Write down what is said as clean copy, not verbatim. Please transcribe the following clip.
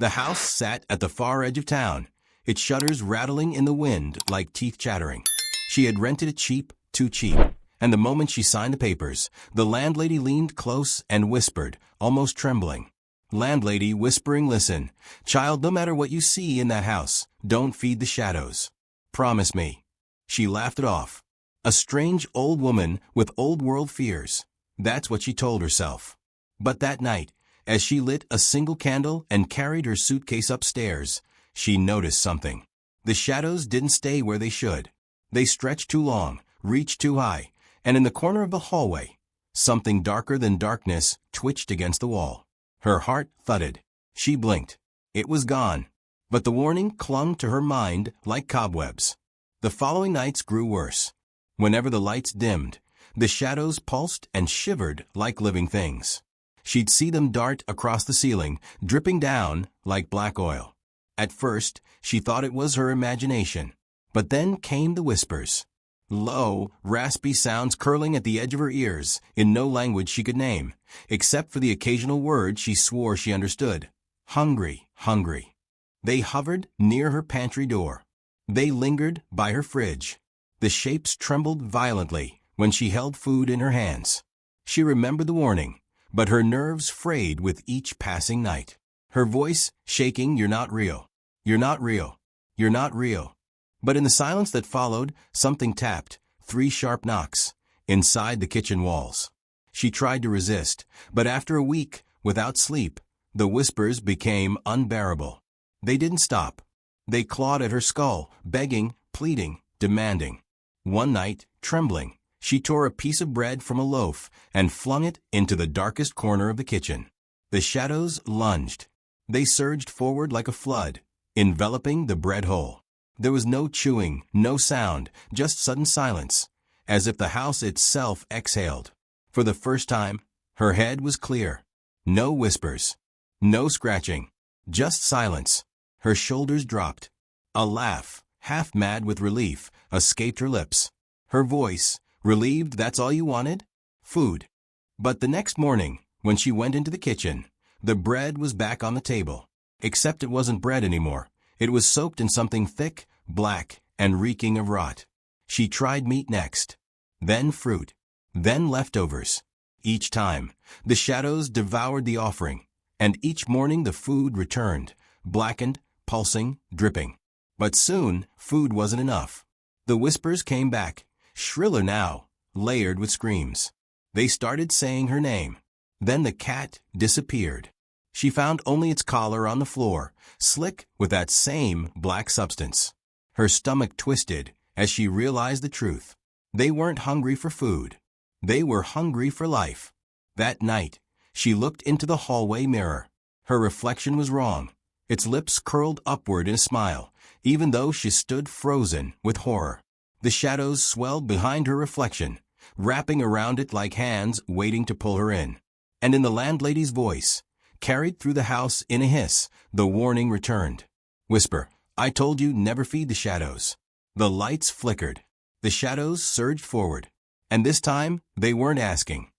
The house sat at the far edge of town, its shutters rattling in the wind like teeth chattering. She had rented it cheap, too cheap, and the moment she signed the papers, the landlady leaned close and whispered, almost trembling. Landlady whispering, "Listen, child, no matter what you see in that house, don't feed the shadows. Promise me." She laughed it off. A strange old woman with old-world fears. That's what she told herself. But that night, as she lit a single candle and carried her suitcase upstairs, she noticed something. The shadows didn't stay where they should. They stretched too long, reached too high, and in the corner of the hallway, something darker than darkness twitched against the wall. Her heart thudded. She blinked. It was gone. But the warning clung to her mind like cobwebs. The following nights grew worse. Whenever the lights dimmed, the shadows pulsed and shivered like living things. She'd see them dart across the ceiling, dripping down like black oil. At first, she thought it was her imagination. But then came the whispers. Low, raspy sounds curling at the edge of her ears, in no language she could name, except for the occasional word she swore she understood. Hungry, hungry. They hovered near her pantry door. They lingered by her fridge. The shapes trembled violently when she held food in her hands. She remembered the warning, but her nerves frayed with each passing night. Her voice shaking, "You're not real. You're not real. You're not real." But in the silence that followed, something tapped, 3 sharp knocks, inside the kitchen walls. She tried to resist, but after a week, without sleep, the whispers became unbearable. They didn't stop. They clawed at her skull, begging, pleading, demanding. One night, trembling, she tore a piece of bread from a loaf and flung it into the darkest corner of the kitchen. The shadows lunged. They surged forward like a flood, enveloping the bread hole. There was no chewing, no sound, just sudden silence, as if the house itself exhaled. For the first time, her head was clear. No whispers, no scratching, just silence. Her shoulders dropped. A laugh, half mad with relief, escaped her lips. Her voice, relieved, "That's all you wanted? Food." But the next morning, when she went into the kitchen, the bread was back on the table. Except it wasn't bread anymore. It was soaked in something thick, black, and reeking of rot. She tried meat next, then fruit, then leftovers. Each time, the shadows devoured the offering, and each morning the food returned, blackened, pulsing, dripping. But soon, food wasn't enough. The whispers came back, shriller now, layered with screams. They started saying her name. Then the cat disappeared. She found only its collar on the floor, slick with that same black substance. Her stomach twisted as she realized the truth. They weren't hungry for food. They were hungry for life. That night, she looked into the hallway mirror. Her reflection was wrong. Its lips curled upward in a smile, even though she stood frozen with horror. The shadows swelled behind her reflection, wrapping around it like hands waiting to pull her in. And in the landlady's voice, carried through the house in a hiss, the warning returned. "Whisper, I told you never feed the shadows." The lights flickered. The shadows surged forward. And this time, they weren't asking.